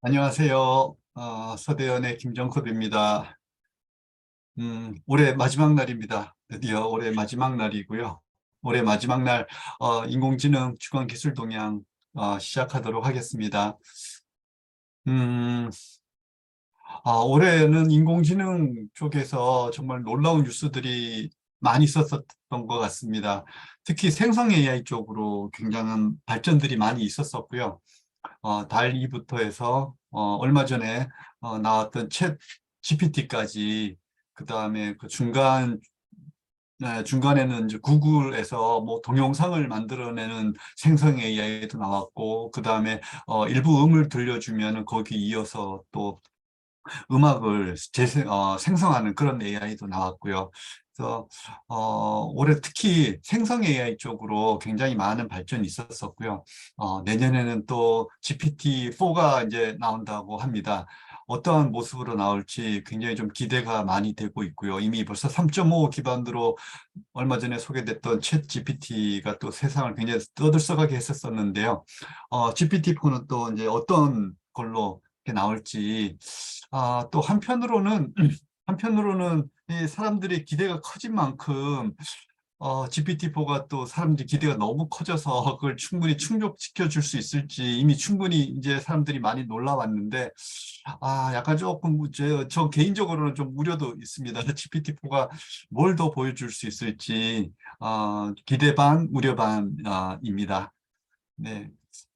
안녕하세요. 서대현의 김정섭입니다. 올해 마지막 날입니다. 드디어 올해 마지막 날이고요. 올해 마지막 날 인공지능 주간기술 동향 시작하도록 하겠습니다. 음, 올해는 인공지능 쪽에서 정말 놀라운 뉴스들이 많이 있었던 것 같습니다. 특히 생성 AI 쪽으로 굉장한 발전들이 많이 있었었고요. 달2부터 해서 얼마 전에 나왔던 챗 GPT까지, 그 다음에 그 중간에는 이제 구글에서 뭐 동영상을 만들어내는 생성 AI도 나왔고, 그 다음에 일부 음을 들려주면 거기 이어서 또 음악을 생성하는 그런 AI도 나왔고요. 그래서 올해 특히 생성 AI 쪽으로 굉장히 많은 발전이 있었었고요. 내년에는 또 GPT-4가 이제 나온다고 합니다. 어떠한 모습으로 나올지 굉장히 좀 기대가 많이 되고 있고요. 이미 벌써 3.5 기반으로 얼마 전에 소개됐던 챗 GPT가 또 세상을 굉장히 떠들썩하게 했었었는데요. GPT-4는 또 이제 어떤 걸로 이렇게 나올지, 또 한편으로는 이 사람들의 기대가 커진 만큼 GPT-4가 또 사람들이 기대가 너무 커져서 그걸 충분히 충족시켜 줄 수 있을지 이미 충분히 이제 사람들이 많이 놀라왔는데, 약간 조금 저 개인적으로는 좀 우려도 있습니다. GPT-4가 뭘 더 보여줄 수 있을지 기대 반 우려 반입니다. 네.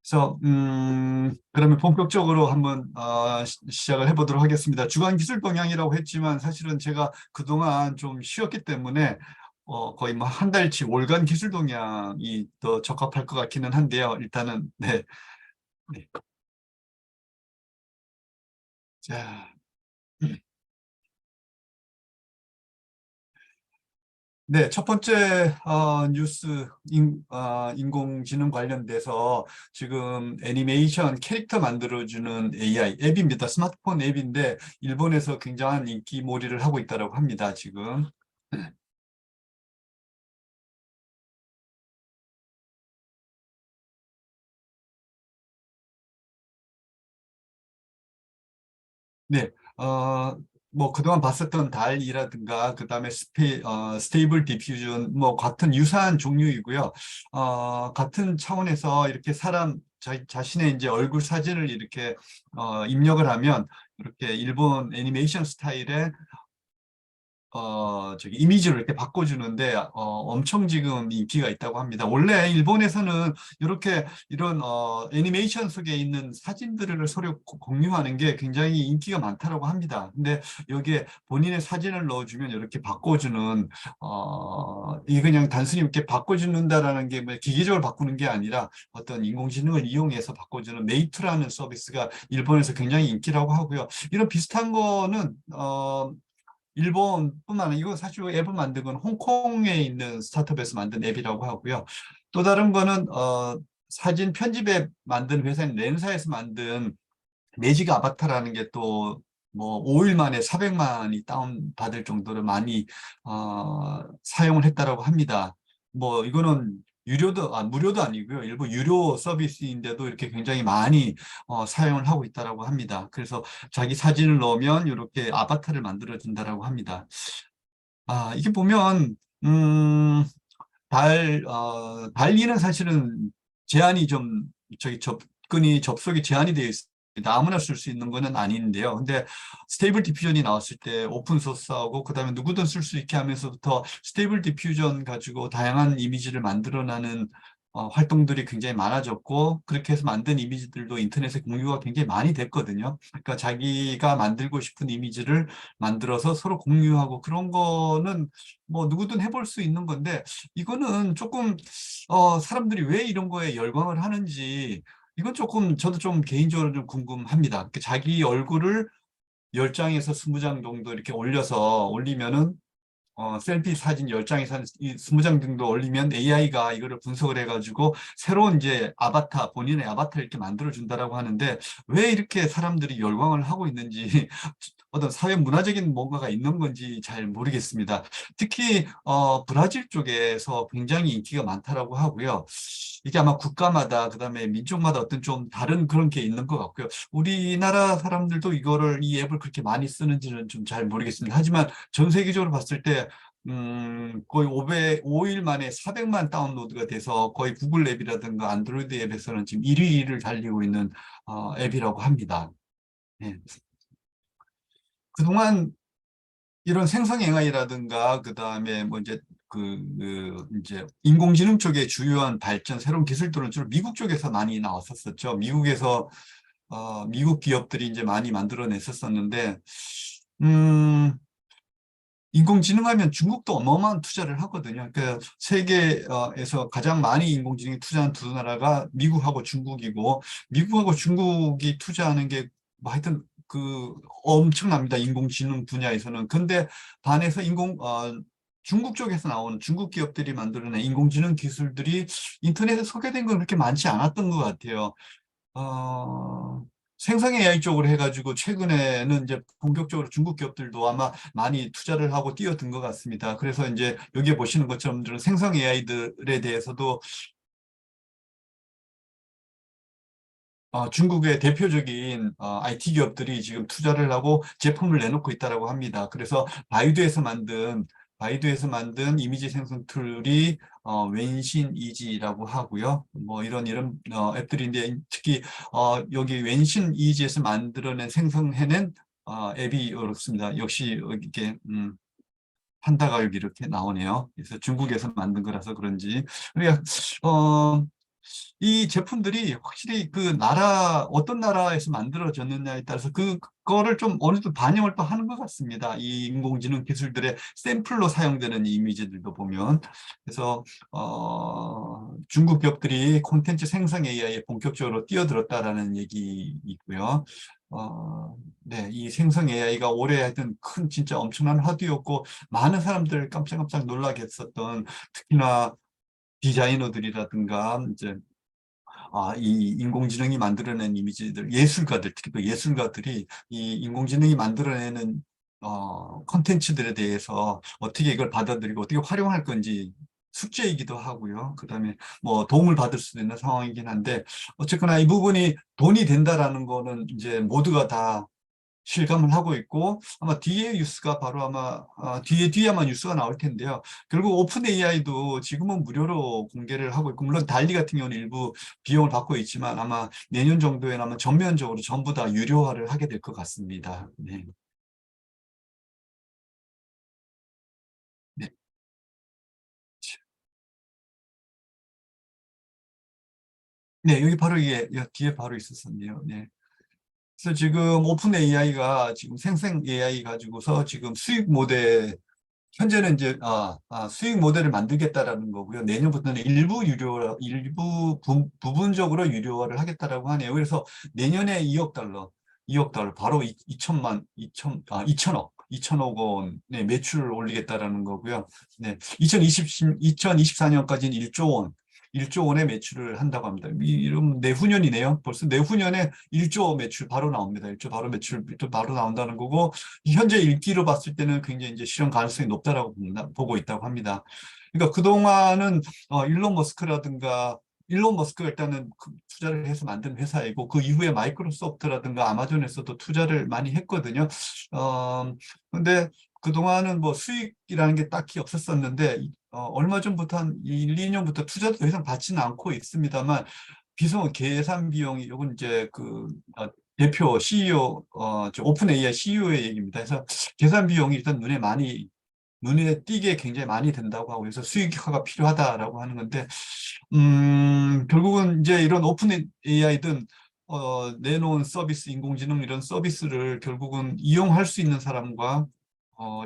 그래서 그러면 본격적으로 한번 시작을 해보도록 하겠습니다. 주간 기술 동향이라고 했지만 사실은 제가 그동안 좀 쉬었기 때문에 거의 뭐 한 달치 월간 기술 동향이 더 적합할 것 같기는 한데요. 일단은 네. 네. 자, 네, 첫 번째 뉴스 인공지능 관련돼서 지금 애니메이션 캐릭터 만들어주는 AI 앱입니다. 스마트폰 앱인데 일본에서 굉장한 인기몰이를 하고 있다고 합니다. 지금. 네, 뭐 그동안 봤었던 달이라든가 그다음에 스테이블 디퓨전 뭐 같은 유사한 종류이고요. 같은 차원에서 이렇게 사람 자신의 이제 얼굴 사진을 이렇게 입력을 하면 이렇게 일본 애니메이션 스타일의 이미지를 이렇게 바꿔주는데, 엄청 지금 인기가 있다고 합니다. 원래 일본에서는 이렇게 이런, 애니메이션 속에 있는 사진들을 서로 공유하는 게 굉장히 인기가 많다고 합니다. 근데 여기에 본인의 사진을 넣어주면 이렇게 바꿔주는, 이게 그냥 단순히 이렇게 바꿔주는다라는 게 뭐 기계적으로 바꾸는 게 아니라 어떤 인공지능을 이용해서 바꿔주는 메이트라는 서비스가 일본에서 굉장히 인기라고 하고요. 이런 비슷한 거는, 일본뿐만 아니고 사실 앱을 만든 건 홍콩에 있는 스타트업에서 만든 앱이라고 하고요. 또 다른 거는 사진 편집 앱 만든 회사인 렌사에서 만든 매직 아바타라는 게 또 뭐 5일 만에 400만이 다운받을 정도로 많이 사용을 했다라고 합니다. 뭐 이거는 무료도 아니고요. 일부 유료 서비스인데도 이렇게 굉장히 많이 사용을 하고 있다라고 합니다. 그래서 자기 사진을 넣으면 이렇게 아바타를 만들어 준다라고 합니다. 이게 보면 달리는 사실은 제한이 좀 접속이 제한이 되어 있습니다. 아무나 쓸 수 있는 거는 아닌데요. 근데 스테이블 디퓨전이 나왔을 때 오픈 소스하고 그다음에 누구든 쓸 수 있게 하면서부터 스테이블 디퓨전 가지고 다양한 이미지를 만들어내는 활동들이 굉장히 많아졌고, 그렇게 해서 만든 이미지들도 인터넷에 공유가 굉장히 많이 됐거든요. 그러니까 자기가 만들고 싶은 이미지를 만들어서 서로 공유하고 그런 거는 뭐 누구든 해볼 수 있는 건데, 이거는 조금 사람들이 왜 이런 거에 열광을 하는지, 이건 조금 저도 좀 개인적으로 좀 궁금합니다. 자기 얼굴을 10장에서 20장 정도 이렇게 올리면은 셀피 사진 10장 이상, 20장 정도 올리면 AI가 이거를 분석을 해가지고 새로운 이제 아바타, 본인의 아바타 이렇게 만들어준다라고 하는데 왜 이렇게 사람들이 열광을 하고 있는지 어떤 사회 문화적인 뭔가가 있는 건지 잘 모르겠습니다. 특히, 브라질 쪽에서 굉장히 인기가 많다라고 하고요. 이게 아마 국가마다, 그다음에 민족마다 어떤 좀 다른 그런 게 있는 것 같고요. 우리나라 사람들도 이 앱을 그렇게 많이 쓰는지는 좀 잘 모르겠습니다. 하지만 전 세계적으로 봤을 때 거의 5일 만에 400만 다운로드가 돼서 거의 구글 앱이라든가 안드로이드 앱에서는 지금 1위를 달리고 있는 앱이라고 합니다. 예. 그동안 이런 생성 AI라든가 그다음에 뭐 이제 이제 인공지능 쪽의 주요한 발전, 새로운 기술들은 주로 미국 쪽에서 많이 나왔었죠. 미국에서 미국 기업들이 이제 많이 만들어냈었었는데 음, 인공지능 하면 중국도 어마어마한 투자를 하거든요. 그러니까 세계에서 가장 많이 인공지능에 투자한 두 나라가 미국하고 중국이고, 미국하고 중국이 투자하는 게 뭐 하여튼 엄청납니다. 인공지능 분야에서는. 근데 반해서 중국 쪽에서 나오는 중국 기업들이 만들어낸 인공지능 기술들이 인터넷에 소개된 건 그렇게 많지 않았던 것 같아요. 어, 생성 AI 쪽으로 해가지고 최근에는 이제 본격적으로 중국 기업들도 아마 많이 투자를 하고 뛰어든 것 같습니다. 그래서 이제 여기에 보시는 것처럼 생성 AI들에 대해서도 중국의 대표적인 IT 기업들이 지금 투자를 하고 제품을 내놓고 있다고 합니다. 그래서 바이두에서 만든 이미지 생성 툴이 웬신 이지라고 하고요. 뭐 이런 앱들인데 특히 여기 웬신 이지에서 만들어낸 생성해낸 앱이 어렵습니다. 역시 이렇게 판다가 여기 이렇게 나오네요. 그래서 중국에서 만든 거라서 그런지. 그러니까 어, 이 제품들이 확실히 어떤 나라에서 만들어졌느냐에 따라서 그거를 좀 어느 정도 반영을 또 하는 것 같습니다. 이 인공지능 기술들의 샘플로 사용되는 이미지들도 보면. 그래서, 중국 기업들이 콘텐츠 생성 AI에 본격적으로 뛰어들었다라는 얘기이고요. 네, 이 생성 AI가 올해 하여튼 진짜 엄청난 화두였고, 많은 사람들 깜짝깜짝 놀라게 했었던 특히나 디자이너들이라든가 이제 이 인공지능이 만들어낸 이미지들, 예술가들, 특히 또 예술가들이 이 인공지능이 만들어내는 컨텐츠들에 대해서 어떻게 이걸 받아들이고 어떻게 활용할 건지 숙제이기도 하고요. 그다음에 뭐 도움을 받을 수도 있는 상황이긴 한데 어쨌거나 이 부분이 돈이 된다라는 거는 이제 모두가 다 실감을 하고 있고 아마 뒤에 뉴스가 바로 아마 뒤에 아마 뉴스가 나올 텐데요. 결국 오픈 AI도 지금은 무료로 공개를 하고 있고 물론 달리 같은 경우는 일부 비용을 받고 있지만 아마 내년 정도에는 아마 전면적으로 전부 다 유료화를 하게 될 것 같습니다. 네. 네. 네, 여기 바로 이게 뒤에 바로 있었었네요. 네. 그래서 지금 오픈 AI가 지금 생성 AI 가지고서 지금 수익 모델 현재는 이제 수익 모델을 만들겠다라는 거고요. 내년부터는 부분적으로 유료화를 하겠다라고 하네요. 그래서 내년에 2억 달러 바로 2천억 원의 매출을 올리겠다라는 거고요. 네, 2024년까지는 1조 원, 1조 원의 매출을 한다고 합니다. 이러면 내후년이네요. 벌써 내후년에 1조 매출 바로 나옵니다. 1조 바로 매출 또 바로 나온다는 거고 현재 일기로 봤을 때는 굉장히 이제 실현 가능성이 높다라고 보고 있다고 합니다. 그러니까 그동안은 일론 머스크가 일단은 투자를 해서 만든 회사이고 그 이후에 마이크로소프트라든가 아마존에서도 투자를 많이 했거든요. 근데 그동안은 뭐 수익이라는 게 딱히 없었었는데 얼마 전부터 한 1, 2년부터 투자도 더 이상 받지는 않고 있습니다만 계산 비용이 이건 이제 대표 CEO 오픈 AI CEO의 얘기입니다. 그래서 계산 비용이 일단 눈에 띄게 굉장히 많이 든다고 하고 그래서 수익화가 필요하다라고 하는 건데 결국은 이제 이런 오픈 AI든 내놓은 서비스, 인공지능 이런 서비스를 결국은 이용할 수 있는 사람과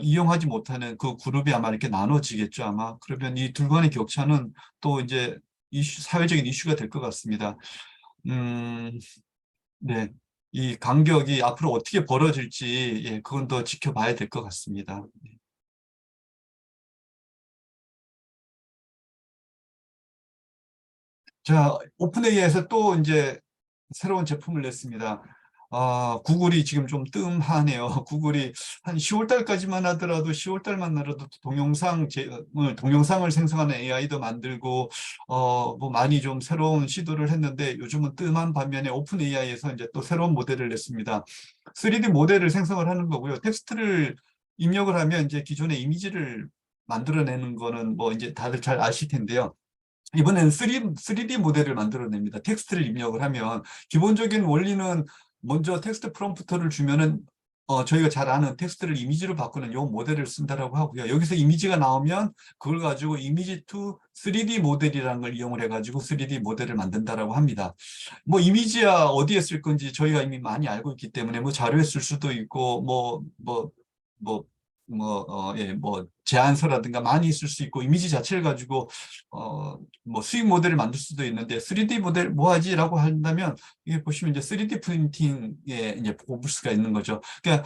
이용하지 못하는 그 그룹이 아마 이렇게 나눠지겠죠, 아마. 그러면 이 둘 간의 격차는 또 이제 사회적인 이슈가 될 것 같습니다. 음, 네. 이 간격이 앞으로 어떻게 벌어질지, 예, 그건 더 지켜봐야 될 것 같습니다. 자, 오픈 AI에서 또 이제 새로운 제품을 냈습니다. 구글이 지금 좀 뜸하네요. 구글이 한 10월 달까지만 하더라도 10월 달만 하더라도 동영상을 생성하는 AI도 만들고 뭐 많이 좀 새로운 시도를 했는데 요즘은 뜸한 반면에 오픈 AI에서 이제 또 새로운 모델을 냈습니다. 3D 모델을 생성을 하는 거고요. 텍스트를 입력을 하면 이제 기존의 이미지를 만들어내는 거는 뭐 이제 다들 잘 아실 텐데요. 이번에는 3D 모델을 만들어냅니다. 텍스트를 입력을 하면 기본적인 원리는 먼저 텍스트 프롬프트를 주면은 저희가 잘 아는 텍스트를 이미지로 바꾸는 요 모델을 쓴다라고 하고요. 여기서 이미지가 나오면 그걸 가지고 이미지 투 3D 모델이라는 걸 이용을 해가지고 3D 모델을 만든다라고 합니다. 뭐 이미지야 어디에 쓸 건지 저희가 이미 많이 알고 있기 때문에 뭐 자료에 쓸 수도 있고 뭐 예, 뭐 제안서라든가 많이 있을 수 있고 이미지 자체를 가지고 뭐 수익 모델을 만들 수도 있는데 3D 모델 뭐 하지라고 한다면 이게 보시면 이제 3D 프린팅에 이제 뽑을 수가 있는 거죠. 그러니까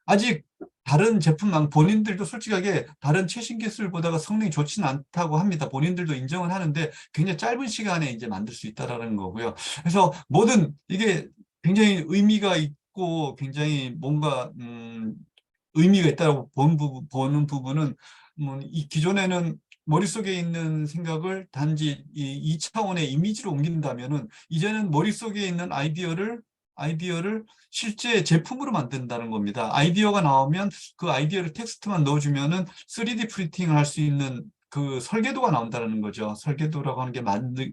아직 다른 제품만 본인들도 솔직하게 다른 최신 기술보다가 성능이 좋지는 않다고 합니다. 본인들도 인정을 하는데 굉장히 짧은 시간에 이제 만들 수 있다라는 거고요. 그래서 뭐든 이게 굉장히 의미가 있고 굉장히 뭔가 의미가 있다고 보는 부분은 이 기존에는 머릿속에 있는 생각을 단지 이 차원의 이미지로 옮긴다면은 이제는 머릿속에 있는 아이디어를 실제 제품으로 만든다는 겁니다. 아이디어가 나오면 그 아이디어를 텍스트만 넣어주면은 3D 프린팅을 할 수 있는 그 설계도가 나온다는 거죠. 설계도라고 하는 게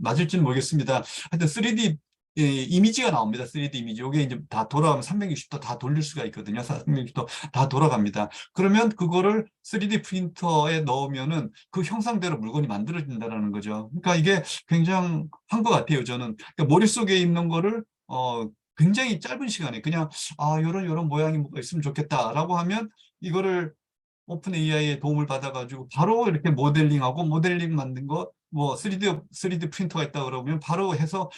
맞을지는 모르겠습니다. 하여튼 3D 이미지가 나옵니다. 3D 이미지. 이게 이제 다 돌아가면 360도 다 돌릴 수가 있거든요. 360도 다 돌아갑니다. 그러면 그거를 3D 프린터에 넣으면은 그 형상대로 물건이 만들어진다는 거죠. 그러니까 이게 굉장한 것 같아요. 저는 그러니까 머릿속에 있는 거를 굉장히 짧은 시간에 그냥 요런 모양이 뭐가 있으면 좋겠다라고 하면 이거를 오픈 AI의 도움을 받아가지고 바로 이렇게 모델링 만든 거, 뭐 3D 프린터가 있다 그러면 바로 해서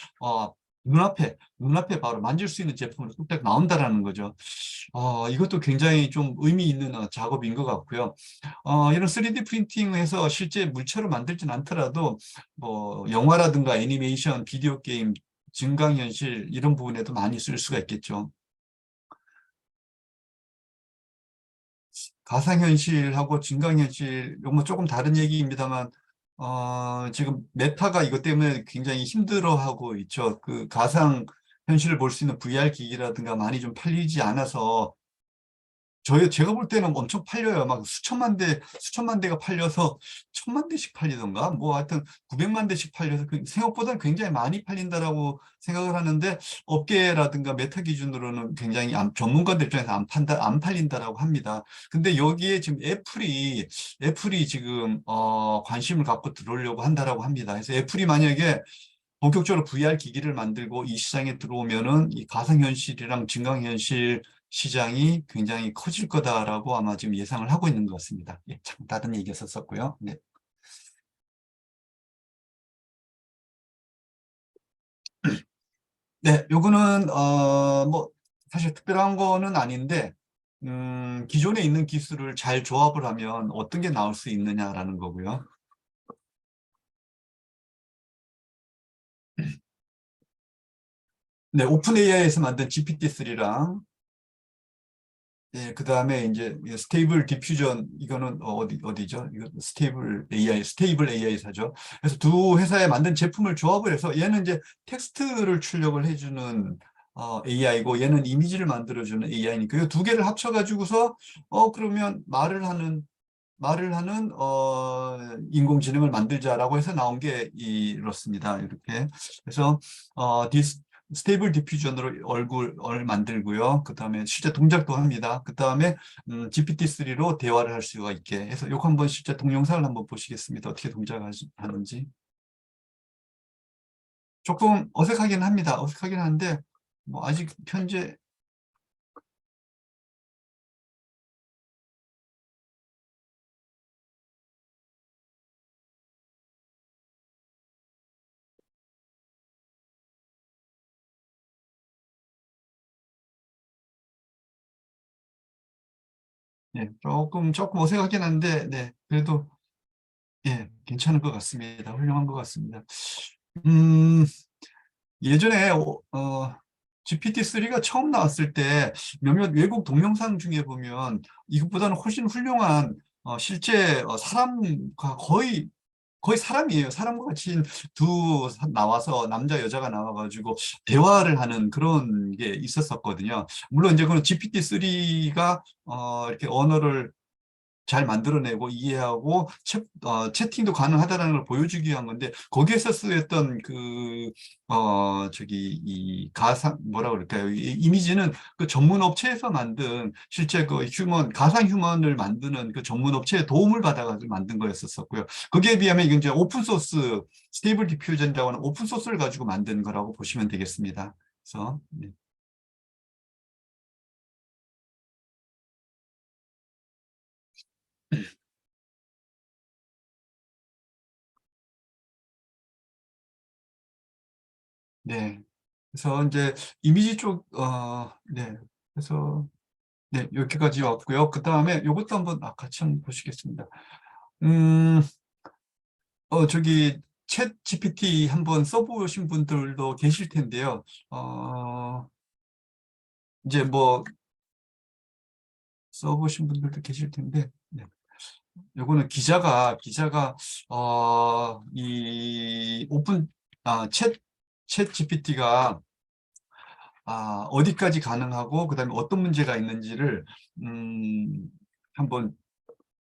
눈앞에 바로 만질 수 있는 제품으로 뚝딱 나온다라는 거죠. 이것도 굉장히 좀 의미 있는 작업인 것 같고요. 이런 3D 프린팅해서 실제 물체로 만들진 않더라도 뭐 영화라든가 애니메이션, 비디오 게임, 증강현실 이런 부분에도 많이 쓸 수가 있겠죠. 가상현실하고 증강현실, 이건 뭐 조금 다른 얘기입니다만, 지금 메타가 이것 때문에 굉장히 힘들어하고 있죠. 그 가상현실을 볼 수 있는 VR 기기라든가 많이 좀 팔리지 않아서 제가 볼 때는 엄청 팔려요. 막 수천만 대가 팔려서 1,000만 대씩 팔리던가? 뭐 하여튼 900만 대씩 팔려서 생각보다 굉장히 많이 팔린다라고 생각을 하는데 업계라든가 메타 기준으로는 굉장히 전문가들 입장에서 안 팔린다라고 합니다. 근데 여기에 지금 애플이 지금, 관심을 갖고 들어오려고 한다라고 합니다. 그래서 애플이 만약에 본격적으로 VR 기기를 만들고 이 시장에 들어오면은 이 가상현실이랑 증강현실 시장이 굉장히 커질 거다라고 아마 지금 예상을 하고 있는 것 같습니다. 예, 참 다른 얘기였었고요. 네. 네, 요거는 뭐 사실 특별한 거는 아닌데 기존에 있는 기술을 잘 조합을 하면 어떤 게 나올 수 있느냐라는 거고요. 네, 오픈 AI에서 만든 GPT-3랑 예, 그 다음에 이제 스테이블 디퓨전, 이거는 어디죠? 이거 스테이블 AI사죠. 그래서 두 회사에 만든 제품을 조합을 해서 얘는 이제 텍스트를 출력을 해주는 AI고 얘는 이미지를 만들어주는 AI니까 이 두 개를 합쳐가지고서 그러면 말을 하는 인공지능을 만들자라고 해서 나온 게 이렇습니다. 이렇게. 그래서 스테이블 디퓨전으로 얼굴을 만들고요. 그 다음에 실제 동작도 합니다. 그 다음에 GPT-3로 대화를 할 수가 있게 해서 이거 한번 실제 동영상을 한번 보시겠습니다. 어떻게 동작하는지. 조금 어색하긴 합니다. 어색하긴 한데 뭐 아직 현재 네, 조금 어색하긴 한데 네, 그래도 예, 괜찮은 것 같습니다. 훌륭한 것 같습니다. 음, 예전에 GPT-3가 처음 나왔을 때 몇몇 외국 동영상 중에 보면 이것보다는 훨씬 훌륭한 실제 사람과 거의 사람이에요. 사람과 같이 나와서 남자 여자가 나와가지고 대화를 하는 그런 게 있었었거든요. 물론 이제 그는 GPT-3가 이렇게 언어를 잘 만들어내고 이해하고 채팅도 가능하다는 걸 보여주기 위한 건데 거기에서 쓰였던 이 가상 뭐라 그럴까요? 이 이미지는 그 전문 업체에서 만든 실제 그 가상 휴먼을 만드는 그 전문 업체의 도움을 받아가지고 만든 거였었고요. 거기에 비하면 이건 이제 오픈 소스 스테이블 디퓨전이라고 하는 오픈 소스를 가지고 만든 거라고 보시면 되겠습니다. 그래서 네. 네. 그래서 이제 이미지 네. 그래서 네, 여기까지 왔고요. 그 다음에 이것도 한번 같이 한번 보시겠습니다. 음, 저기 챗 GPT 한번 써보신 분들도 계실 텐데요. 이제 뭐 써보신 분들도 계실 텐데, 네. 요거는 기자가 이 챗 GPT가 어디까지 가능하고 그다음에 어떤 문제가 있는지를 한번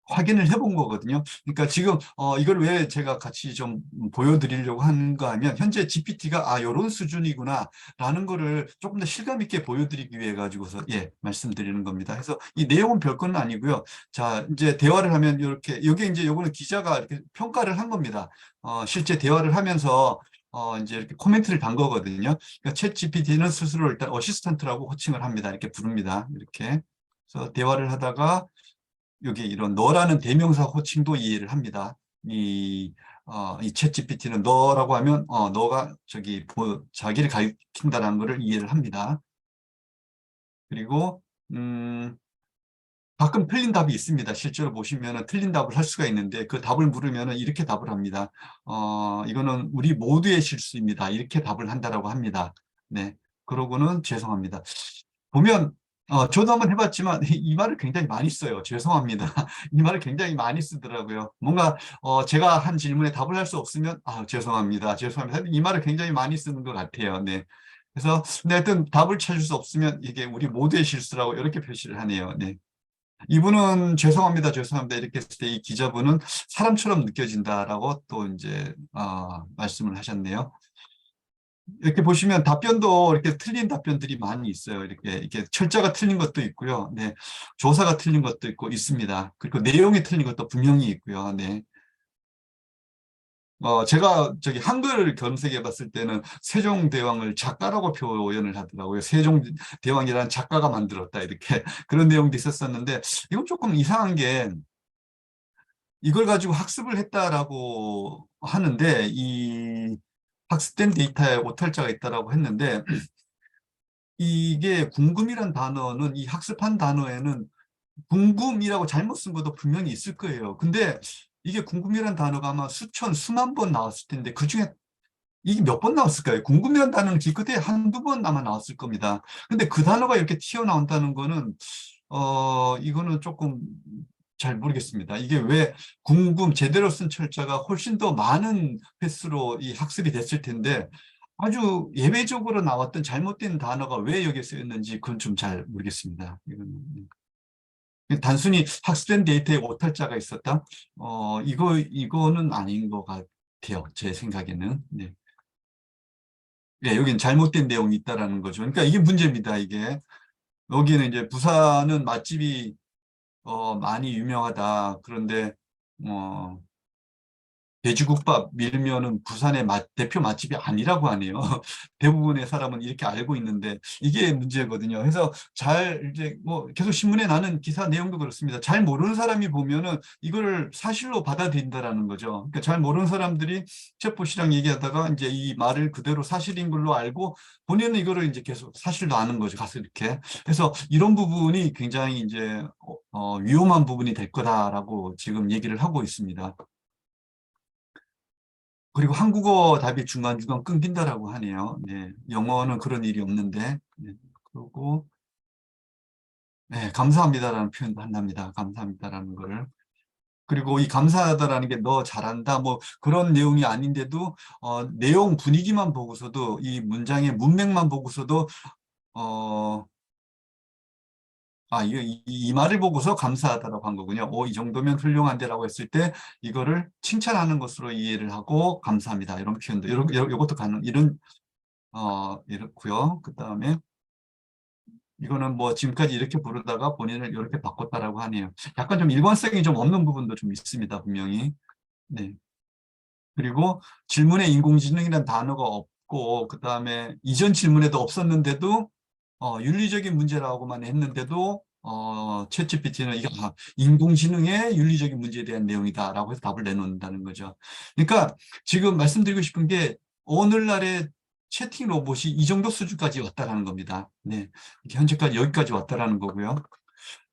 확인을 해본 거거든요. 그러니까 지금 이걸 왜 제가 같이 좀 보여드리려고 하는가 하면 현재 GPT가 이런 수준이구나라는 거를 조금 더 실감 있게 보여드리기 위해 가지고서 예 말씀드리는 겁니다. 그래서 이 내용은 별건 아니고요. 자 이제 대화를 하면 이렇게 여기 이제 요거는 기자가 이렇게 평가를 한 겁니다. 실제 대화를 하면서 이제 이렇게 코멘트를 단 거거든요. 그러니까 챗 GPT는 스스로 일단 어시스턴트라고 호칭을 합니다. 이렇게 부릅니다. 이렇게. 그래서 대화를 하다가 여기 이런 너라는 대명사 호칭도 이해를 합니다. 이 챗GPT는 너라고 하면, 너가 자기를 가리킨다는 것을 이해를 합니다. 그리고, 가끔 틀린 답이 있습니다. 실제로 보시면 틀린 답을 할 수가 있는데 그 답을 물으면 이렇게 답을 합니다. 이거는 우리 모두의 실수입니다. 이렇게 답을 한다라고 합니다. 네. 그러고는 죄송합니다. 보면 저도 한번 해봤지만 이 말을 굉장히 많이 써요. 죄송합니다. 이 말을 굉장히 많이 쓰더라고요. 뭔가 제가 한 질문에 답을 할 수 없으면 죄송합니다. 죄송합니다. 이 말을 굉장히 많이 쓰는 것 같아요. 네. 그래서 근데 하여튼 답을 찾을 수 없으면 이게 우리 모두의 실수라고 이렇게 표시를 하네요. 네. 이분은 죄송합니다, 죄송합니다. 이렇게 했을 때 이 기자분은 사람처럼 느껴진다라고 또 이제 말씀을 하셨네요. 이렇게 보시면 답변도 이렇게 틀린 답변들이 많이 있어요. 이렇게 철자가 틀린 것도 있고요. 네. 조사가 틀린 것도 있고 있습니다. 그리고 내용이 틀린 것도 분명히 있고요. 네. 제가 한글 검색해 봤을 때는 세종대왕을 작가라고 표현을 하더라고요. 세종대왕이라는 작가가 만들었다. 이렇게 그런 내용도 있었었는데 이건 조금 이상한 게 이걸 가지고 학습을 했다라고 하는데 이 학습된 데이터에 오탈자가 있다라고 했는데 이게 궁금이란 단어는 이 학습한 단어에는 궁금이라고 잘못 쓴 것도 분명히 있을 거예요. 근데 이게 궁금이란 단어가 아마 수만 번 나왔을 텐데 그중에 이게 몇 번 나왔을까요? 궁금이란 단어는 기껏해 한두 번 아마 나왔을 겁니다. 근데 그 단어가 이렇게 튀어나온다는 거는 이거는 조금 잘 모르겠습니다. 이게 왜 제대로 쓴 철자가 훨씬 더 많은 횟수로 이 학습이 됐을 텐데 아주 예외적으로 나왔던 잘못된 단어가 왜 여기에 쓰였는지 그건 좀 잘 모르겠습니다. 단순히 학습된 데이터에 오탈자가 있었다? 이거는 아닌 것 같아요. 제 생각에는. 네. 네, 여기는 잘못된 내용이 있다라는 거죠. 그러니까 이게 문제입니다. 이게 여기는 이제 부산은 맛집이 많이 유명하다. 그런데 어, 돼지국밥 밀면은 부산의 대표 맛집이 아니라고 하네요. 대부분의 사람은 이렇게 알고 있는데 이게 문제거든요. 그래서 이제 뭐 계속 신문에 나는 기사 내용도 그렇습니다. 잘 모르는 사람이 보면은 이걸 사실로 받아들인다라는 거죠. 그러니까 잘 모르는 사람들이 셰프씨랑 얘기하다가 이제 이 말을 그대로 사실인 걸로 알고 본인은 이거를 이제 계속 사실로 아는 거죠. 가서 이렇게. 그래서 이런 부분이 굉장히 이제 위험한 부분이 될 거다라고 지금 얘기를 하고 있습니다. 그리고 한국어 답이 중간중간 끊긴다라고 하네요. 네, 영어는 그런 일이 없는데. 네, 그리고 네, 감사합니다라는 표현도 한답니다. 감사합니다라는 거를. 그리고 이 감사하다라는 게 너 잘한다 뭐 그런 내용이 아닌데도 내용 분위기만 보고서도 이 문장의 문맥만 보고서도 어, 이 말을 보고서 감사하다라고 한 거군요. 이 정도면 훌륭한데라고 했을 때 이거를 칭찬하는 것으로 이해를 하고 감사합니다. 이런 표현도 요것도 가능 이런 이렇고요. 그다음에 이거는 뭐 지금까지 이렇게 부르다가 본인을 이렇게 바꿨다라고 하네요. 약간 좀 일관성이 좀 없는 부분도 좀 있습니다. 분명히. 네. 그리고 질문에 인공지능이라는 단어가 없고 그다음에 이전 질문에도 없었는데도 윤리적인 문제라고만 했는데도 챗GPT는 이게 인공지능의 윤리적인 문제에 대한 내용이다라고 해서 답을 내놓는다는 거죠. 그러니까 지금 말씀드리고 싶은 게 오늘날의 채팅 로봇이 이 정도 수준까지 왔다라는 겁니다. 네, 현재까지 여기까지 왔다라는 거고요.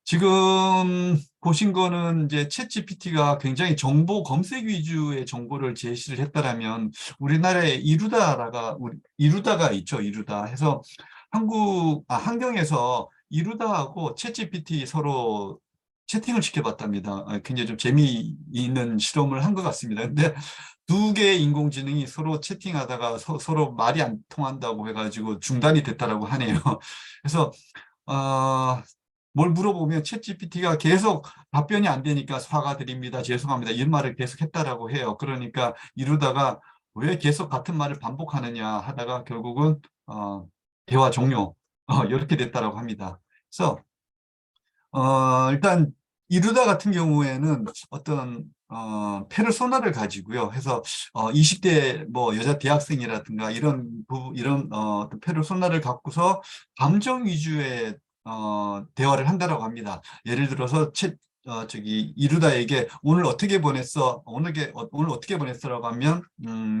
지금 보신 거는 이제 챗 GPT가 굉장히 정보 검색 위주의 정보를 제시를 했다라면 우리나라에 이루다가 있죠. 이루다 해서 한경에서 이루다하고 챗 GPT 서로 채팅을 시켜봤답니다. 굉장히 좀 재미있는 실험을 한 것 같습니다. 근데 두 개의 인공지능이 서로 채팅하다가 서로 말이 안 통한다고 해가지고 중단이 됐다라고 하네요. 그래서 어, 뭘 물어보면 챗GPT가 계속 답변이 안 되니까 사과드립니다. 죄송합니다. 이런 말을 계속 했다라고 해요. 그러니까 이루다가 왜 계속 같은 말을 반복하느냐 하다가 결국은 대화 종료 이렇게 됐다라고 합니다. 그래서 일단 이루다 같은 경우에는 어떤 페르소나를 가지고요. 해서 20대 뭐 여자 대학생이라든가 이런 어떤 페르소나를 갖고서 감정 위주의 대화를 한다라고 합니다. 예를 들어서 저기 이루다에게 오늘 어떻게 보냈어? 오늘 어떻게 보냈어라고 하면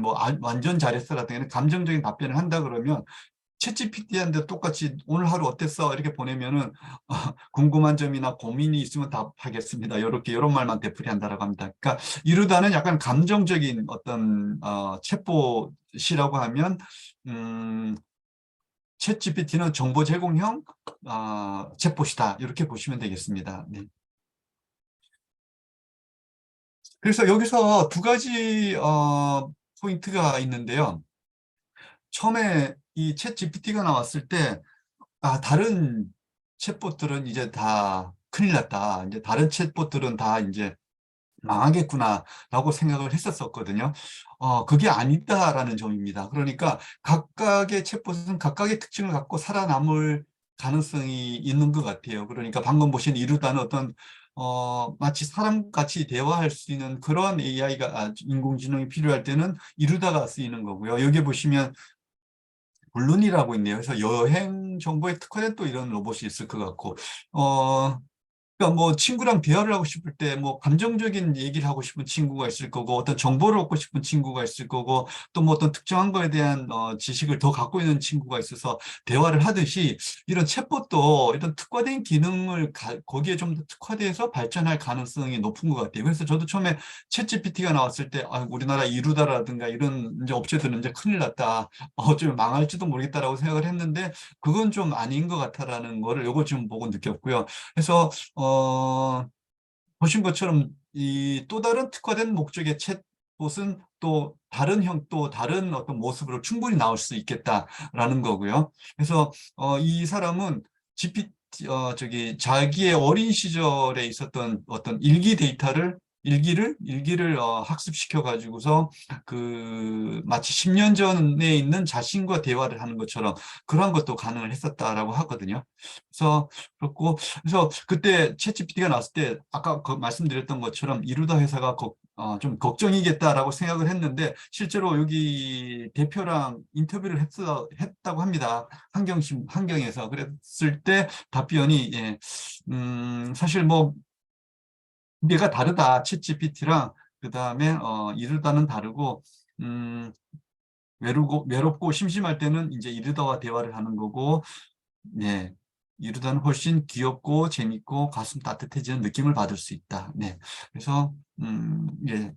뭐 완전 잘했어라든가 감정적인 답변을 한다 그러면 챗GPT한테 똑같이 오늘 하루 어땠어? 이렇게 보내면은 궁금한 점이나 고민이 있으면 답하겠습니다. 이런 말만 되풀이한다라고 합니다. 그러니까 이루다는 약간 감정적인 어떤 챗봇이라고 하면 음, 챗GPT는 정보 제공형 챗봇이다. 이렇게 보시면 되겠습니다. 네. 그래서 여기서 두 가지 포인트가 있는데요. 처음에 이 챗GPT가 나왔을 때 다른 챗봇들은 이제 다 큰일 났다. 이제 다른 챗봇들은 다 이제 망하겠구나라고 생각을 했었거든요. 그게 아니다라는 점입니다. 그러니까 각각의 챗봇은 각각의 특징을 갖고 살아남을 가능성이 있는 것 같아요. 그러니까 방금 보신 이루다는 어떤 마치 사람같이 대화할 수 있는 그런 인공지능이 필요할 때는 이루다가 쓰이는 거고요. 여기 보시면 물론이라고 있네요. 그래서 여행 정보에 특화된 또 이런 로봇이 있을 것 같고, 어, 그러니까 뭐 친구랑 대화를 하고 싶을 때 뭐 감정적인 얘기를 하고 싶은 친구가 있을 거고 어떤 정보를 얻고 싶은 친구가 있을 거고 또 뭐 어떤 특정한 거에 대한 지식을 더 갖고 있는 친구가 있어서 대화를 하듯이 이런 챗봇도 이런 특화된 기능을 거기에 좀 더 특화돼서 발전할 가능성이 높은 것 같아요. 그래서 저도 처음에 챗GPT가 나왔을 때 우리나라 이루다라든가 이런 이제 업체들은 이제 큰일 났다. 어쩌면 망할지도 모르겠다라고 생각을 했는데 그건 좀 아닌 것 같다라는 거를 요거 좀 보고 느꼈고요. 그래서 보신 것처럼 이 또 다른 특화된 목적의 챗봇은 또 다른 어떤 모습으로 충분히 나올 수 있겠다라는 거고요. 그래서 이 사람은 저기 자기의 어린 시절에 있었던 어떤 일기를 학습시켜 가지고서 마치 10년 전에 있는 자신과 대화를 하는 것처럼 그런 것도 가능을 했었다라고 하거든요. 그래서 그렇고 그래서 그때 챗GPT가 나왔을 때 아까 말씀드렸던 것처럼 이루다 회사가 좀 걱정이겠다라고 생각을 했는데 실제로 여기 대표랑 인터뷰를 했다고 합니다. 환경에서 그랬을 때 답변이 사실 뭐 얘가 다르다. 챗GPT랑 그다음에 이루다는 다르고 음, 외롭고 심심할 때는 이제 이루다와 대화를 하는 거고 네. 이루다는 훨씬 귀엽고 재밌고 가슴 따뜻해지는 느낌을 받을 수 있다. 네. 그래서 예.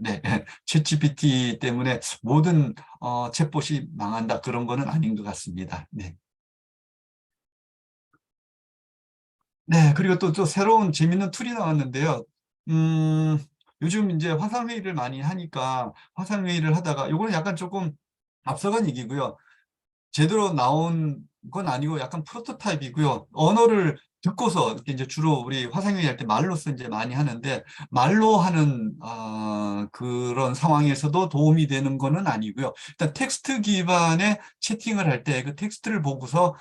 네, 챗GPT 때문에 모든 챗봇이 망한다 그런 거는 아닌 것 같습니다. 네. 네, 그리고 또 새로운 재밌는 툴이 나왔는데요. 음, 요즘 이제 화상회의를 많이 하니까 화상회의를 하다가 요거는 약간 조금 앞서간 얘기고요. 제대로 나온 건 아니고 약간 프로토타입이고요. 언어를 듣고서 이렇게 이제 주로 우리 화상회의 할 때 말로써 이제 많이 하는데 말로 하는 그런 상황에서도 도움이 되는 거는 아니고요. 일단 텍스트 기반의 채팅을 할 때 그 텍스트를 보고서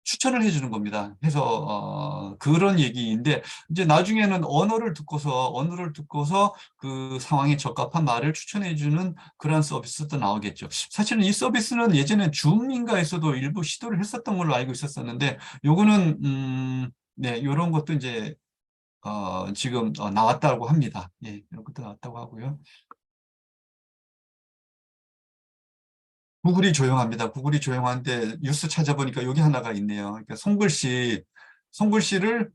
추천을 해주는 겁니다. 해서 그런 얘기인데 이제 나중에는 언어를 듣고서 그 상황에 적합한 말을 추천해주는 그런 서비스도 나오겠죠. 사실은 이 서비스는 예전에 줌인가에서도 일부 시도를 했었던 걸로 알고 있었었는데 요거는 네, 이런 것도 이제 지금 나왔다고 합니다. 예, 이런 것도 나왔다고 하고요. 구글이 조용합니다. 구글이 조용한데 뉴스 찾아보니까 여기 하나가 있네요. 그러니까 손글씨를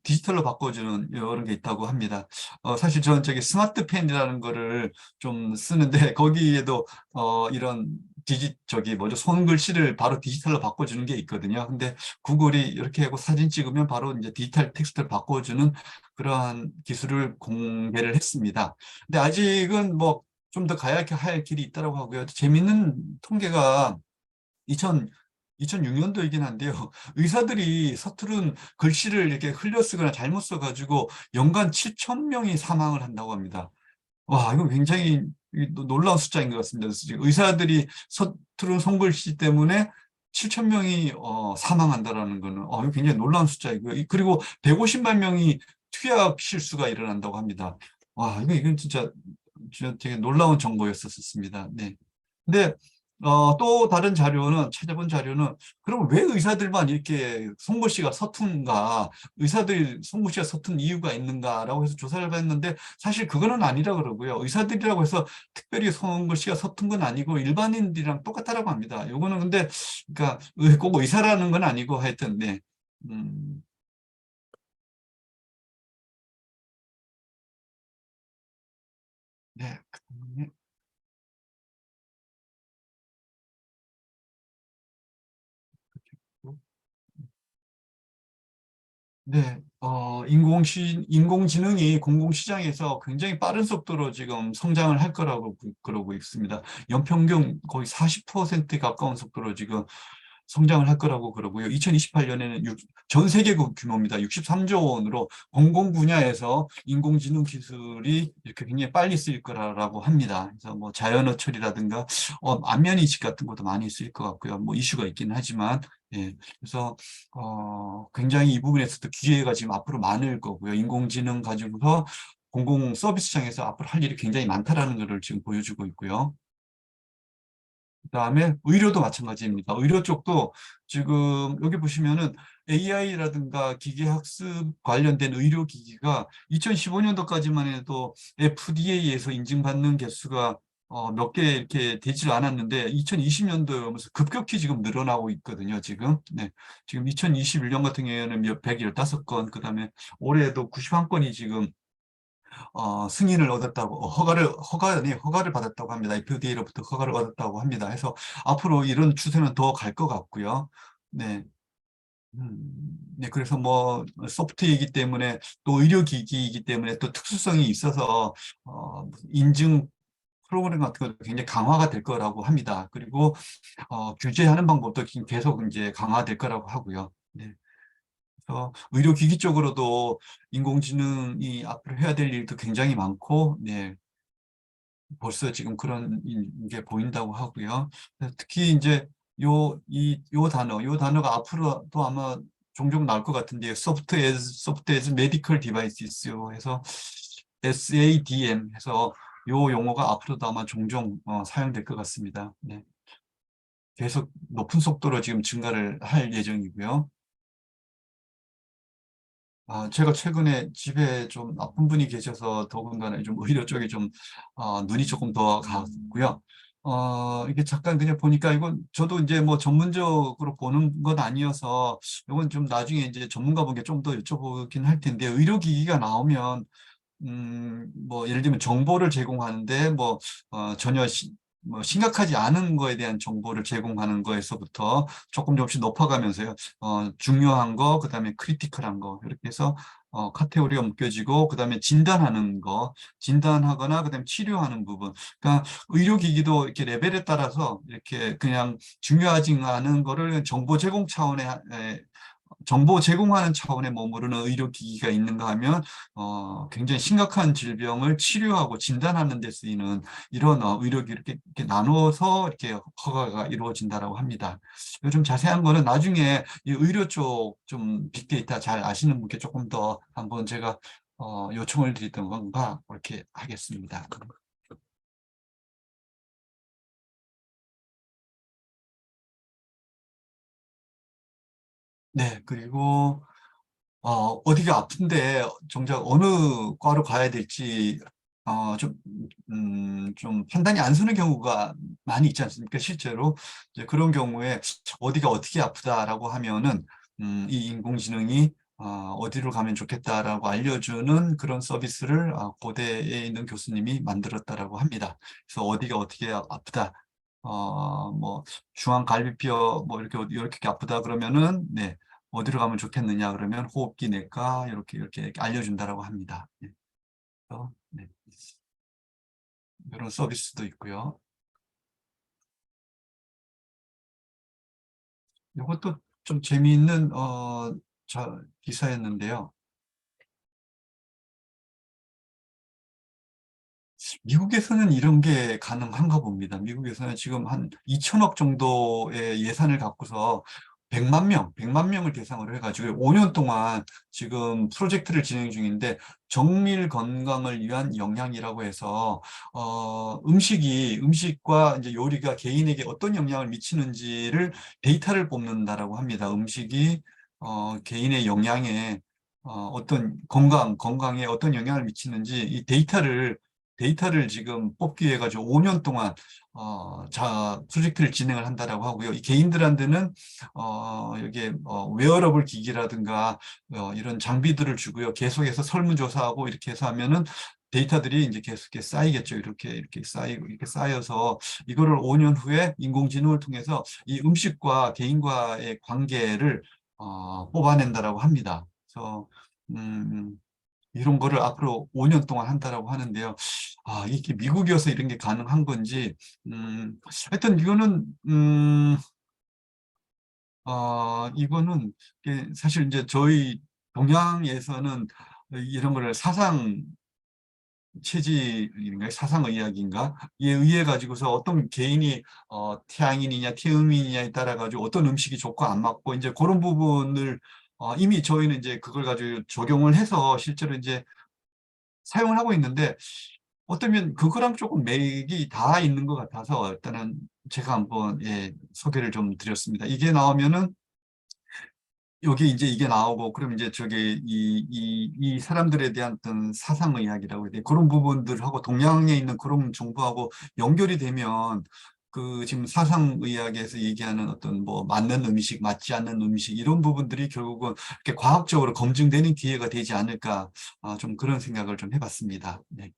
디지털로 바꿔주는 이런 게 있다고 합니다. 사실 저는 저기 스마트펜이라는 거를 좀 쓰는데 거기에도 이런 저기 뭐죠? 손글씨를 바로 디지털로 바꿔주는 게 있거든요. 근데 구글이 이렇게 하고 사진 찍으면 바로 이제 디지털 텍스트를 바꿔주는 그러한 기술을 공개를 했습니다. 근데 아직은 뭐 좀 더 가야 할 길이 있다고 하고요. 재밌는 통계가 2000, 2006년도이긴 한데요. 의사들이 서투른 글씨를 이렇게 흘려 쓰거나 잘못 써가지고 연간 7천 명이 사망을 한다고 합니다. 와, 이거 굉장히 놀라운 숫자인 것 같습니다. 그래서 지금 의사들이 서투른 손글씨 때문에 7천 명이 사망한다라는 거는 이거 굉장히 놀라운 숫자이고요. 그리고 150만 명이 투약 실수가 일어난다고 합니다. 와, 이건 진짜 되게 놀라운 정보였었습니다. 네. 근데 또 다른 자료는 찾아본 자료는 그럼 왜 의사들만 이렇게 송글씨가 서툰가? 의사들이 송글씨가 서툰 이유가 있는가라고 해서 조사를 했는데 사실 그거는 아니라 그러고요. 의사들이라고 해서 특별히 송글씨가 서툰 건 아니고 일반인들이랑 똑같다라고 합니다. 요거는 근데 그러니까 꼭 의사라는 건 아니고 하여튼 네. 음, 네. 네, 인공지능이 공공시장에서 굉장히 빠른 속도로 지금 성장을 할 거라고 그러고 있습니다. 연평균 거의 40% 가까운 속도로 지금 성장을 할 거라고 그러고요. 2028년에는 전 세계 규모입니다. 63조 원으로 공공 분야에서 인공지능 기술이 이렇게 굉장히 빨리 쓰일 거라고 합니다. 그래서 뭐 자연어 처리라든가 안면 인식 같은 것도 많이 쓰일 것 같고요. 뭐 이슈가 있긴 하지만 예. 그래서 굉장히 이 부분에서도 기회가 지금 앞으로 많을 거고요. 인공지능 가지고서 공공 서비스창에서 앞으로 할 일이 굉장히 많다라는 것을 지금 보여주고 있고요. 그다음에 의료도 마찬가지입니다. 의료 쪽도 지금 여기 보시면은 AI라든가 기계학습 관련된 의료기기가 2015년도까지만 해도 FDA에서 인증받는 개수가 몇 개 이렇게 되질 않았는데 2020년도에 오면서 급격히 지금 늘어나고 있거든요, 지금. 네. 지금 2021년 같은 경우에는 115건, 그다음에 올해도 91건이 지금 승인을 얻었다고 허가를 받았다고 합니다. FDA로부터 허가를 얻었다고 합니다. 해서 앞으로 이런 추세는 더 갈 것 같고요. 네. 네, 그래서 뭐 소프트이기 때문에 또 의료기기이기 때문에 또 특수성이 있어서 인증 프로그램 같은 것도 굉장히 강화가 될 거라고 합니다. 그리고 규제하는 방법도 계속 이제 강화될 거라고 하고요. 네. 의료기기 쪽으로도 인공지능이 앞으로 해야 될 일도 굉장히 많고, 네, 벌써 지금 그런 게 보인다고 하고요. 특히 이제 요 단어가 앞으로도 아마 종종 나올 것 같은데요. 소프트 에즈 메디컬 디바이스요 해서 SADM 해서 요 용어가 앞으로도 아마 종종 사용될 것 같습니다. 네. 계속 높은 속도로 지금 증가를 할 예정이고요. 제가 최근에 집에 좀 아픈 분이 계셔서 더군다나 좀 의료 쪽에 좀 눈이 조금 더 갔고요. 이게 잠깐 그냥 보니까 이건 저도 이제 뭐 전문적으로 보는 건 아니어서 이건 좀 나중에 이제 전문가 분께 좀 더 여쭤보긴 할 텐데 의료기기가 나오면 뭐 예를 들면 정보를 제공하는데 뭐 전혀 뭐 심각하지 않은 거에 대한 정보를 제공하는 거에서부터 조금씩 높아가면서요. 중요한 거, 그다음에 크리티컬한 거 이렇게 해서 카테고리가 묶여지고 그다음에 진단하는 거, 진단하거나 그다음에 치료하는 부분. 그러니까 의료기기도 이렇게 레벨에 따라서 이렇게 그냥 중요하지 않은 거를 정보 제공하는 차원에 머무르는 의료기기가 있는가 하면 굉장히 심각한 질병을 치료하고 진단하는 데 쓰이는 이런 의료기 이렇게 나눠서 이렇게 허가가 이루어진다라고 합니다. 요즘 자세한 거는 나중에 이 의료 쪽 좀 빅데이터 잘 아시는 분께 조금 더 한번 제가 요청을 드리던 건가 그렇게 하겠습니다. 네, 그리고 어디가 아픈데 정작 어느 과로 가야 될지 좀, 좀 판단이 안 서는 경우가 많이 있지 않습니까? 실제로 이제 그런 경우에 어디가 어떻게 아프다라고 하면은 이 인공지능이 어디로 가면 좋겠다라고 알려주는 그런 서비스를 고대에 있는 교수님이 만들었다라고 합니다. 그래서 어디가 어떻게 아프다. 뭐 중앙갈비뼈 뭐 이렇게 아프다 그러면은 네. 어디로 가면 좋겠느냐 그러면 호흡기 내과 이렇게 알려준다라고 합니다. 네. 네. 이런 서비스도 있고요. 이것도 좀 재미있는 기사였는데요. 미국에서는 이런 게 가능한가 봅니다. 미국에서는 지금 한 2천억 정도의 예산을 갖고서 100만 명을 대상으로 해가지고 5년 동안 지금 프로젝트를 진행 중인데 정밀 건강을 위한 영양이라고 해서 음식과 이제 요리가 개인에게 어떤 영향을 미치는지를 데이터를 뽑는다라고 합니다. 음식이 개인의 영양에 어떤 건강에 어떤 영향을 미치는지 이 데이터를 지금 뽑기 위해 가지고 5년 동안 프로젝트를 진행을 한다라고 하고요. 이 개인들한테는 여기에 웨어러블 기기라든가 이런 장비들을 주고요. 계속해서 설문조사하고 이렇게 해서 하면은 데이터들이 이제 계속 이렇게 쌓이겠죠. 이렇게 쌓이고 이렇게 쌓여서 이거를 5년 후에 인공지능을 통해서 이 음식과 개인과의 관계를 뽑아낸다라고 합니다. 그래서 음, 이런 거를 앞으로 5년 동안 한다라고 하는데요. 이게 미국이어서 이런 게 가능한 건지, 하여튼 이거는 사실 이제 저희 동양에서는 이런 거를 사상 체질인가 사상의학인가 에 의해 가지고서 어떤 개인이 태양인이냐 태음인이냐에 따라 가지고 어떤 음식이 좋고 안 맞고 이제 그런 부분을 이미 저희는 이제 그걸 가지고 적용을 해서 실제로 이제 사용을 하고 있는데 어쩌면 그거랑 조금 맥이 다 있는 것 같아서 일단은 제가 한번 소개를 좀 드렸습니다. 이게 나오면은 여기 이제 이게 나오고 그럼 이제 저기 이 사람들에 대한 어떤 사상의학이라고 해야 돼. 그런 부분들하고 동양에 있는 그런 정보하고 연결이 되면 그 지금 사상의학에서 얘기하는 어떤 뭐 맞는 음식, 맞지 않는 음식 이런 부분들이 결국은 이렇게 과학적으로 검증되는 기회가 되지 않을까 좀 그런 생각을 좀 해봤습니다. 네.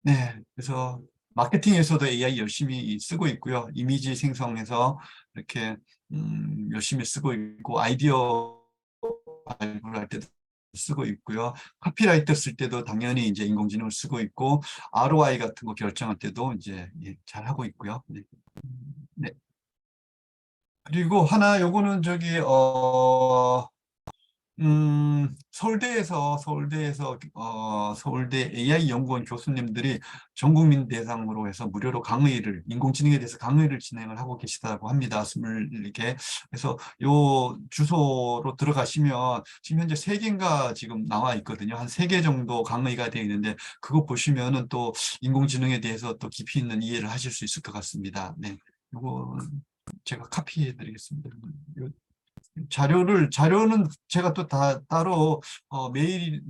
네, 그래서 마케팅에서도 AI 열심히 쓰고 있고요. 이미지 생성해서 이렇게 열심히 쓰고 있고 아이디어 발굴할 때도 쓰고 있고요. 카피라이터 쓸 때도 당연히 이제 인공지능을 쓰고 있고 ROI 같은 거 결정할 때도 이제 잘 하고 있고요. 네. 네. 그리고 하나 요거는 저기 서울대 AI 연구원 교수님들이 전 국민 대상으로 해서 무료로 인공지능에 대해서 강의를 진행을 하고 계시다고 합니다. 24개. 그래서 요 주소로 들어가시면 지금 현재 3개인가 지금 나와 있거든요. 한 3개 정도 강의가 되어 있는데 그거 보시면은 또 인공지능에 대해서 또 깊이 있는 이해를 하실 수 있을 것 같습니다. 네. 요거 제가 카피해 드리겠습니다. 자료는 제가 또 따로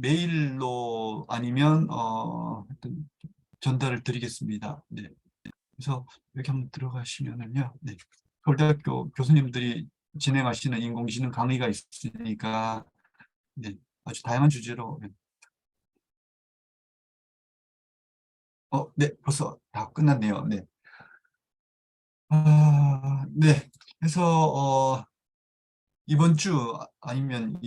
메일로 아니면 하여튼 전달을 드리겠습니다. 네. 그래서 여기 한번 들어가시면은요. 네. 서울대학교 교수님들이 진행하시는 인공지능 강의가 있으니까 네, 아주 다양한 주제로 네, 벌써 다 끝났네요. 네. 네. 그래서 이번 주 아니면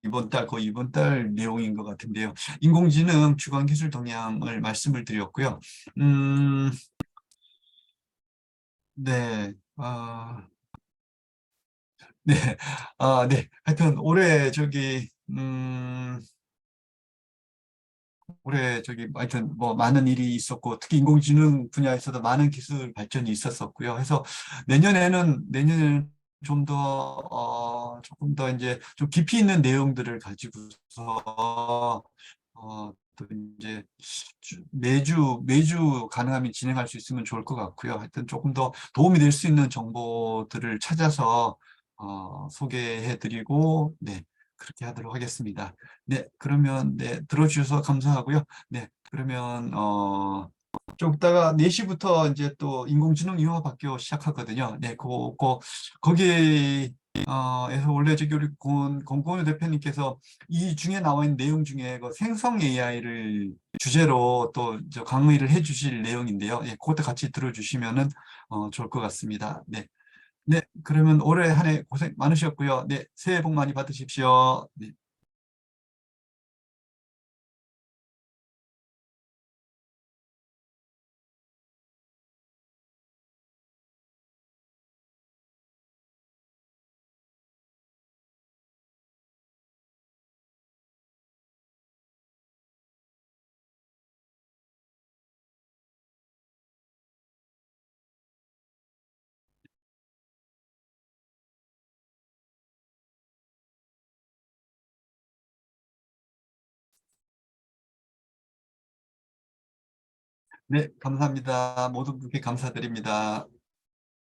이번 달 거의 이번 달 내용인 것 같은데요. 인공지능 주간 기술 동향을 말씀을 드렸고요. 음, 네. 네. 네. 하여튼 올해 하여튼 뭐 많은 일이 있었고, 특히 인공지능 분야에서도 많은 기술 발전이 있었었고요. 해서 내년에는 좀 더, 조금 더 이제 좀 깊이 있는 내용들을 가지고서, 또 이제 매주 가능하면 진행할 수 있으면 좋을 것 같고요. 하여튼 조금 더 도움이 될 수 있는 정보들을 찾아서, 소개해 드리고, 네. 그렇게 하도록 하겠습니다. 네, 그러면 네, 들어주셔서 감사하고요. 네, 그러면 좀 이따가 4시부터 이제 또 인공지능 융합 학교 시작하거든요. 네, 거기 에서 원래 저기 우리 권고은 대표님께서 이 중에 나와 있는 내용 중에 그 생성 AI를 주제로 또 저 강의를 해주실 내용인데요. 예, 그것도 같이 들어주시면은 좋을 것 같습니다. 네, 네, 그러면 올해 한 해 고생 많으셨고요. 네, 새해 복 많이 받으십시오. 네. 네, 감사합니다. 모든 분께 감사드립니다.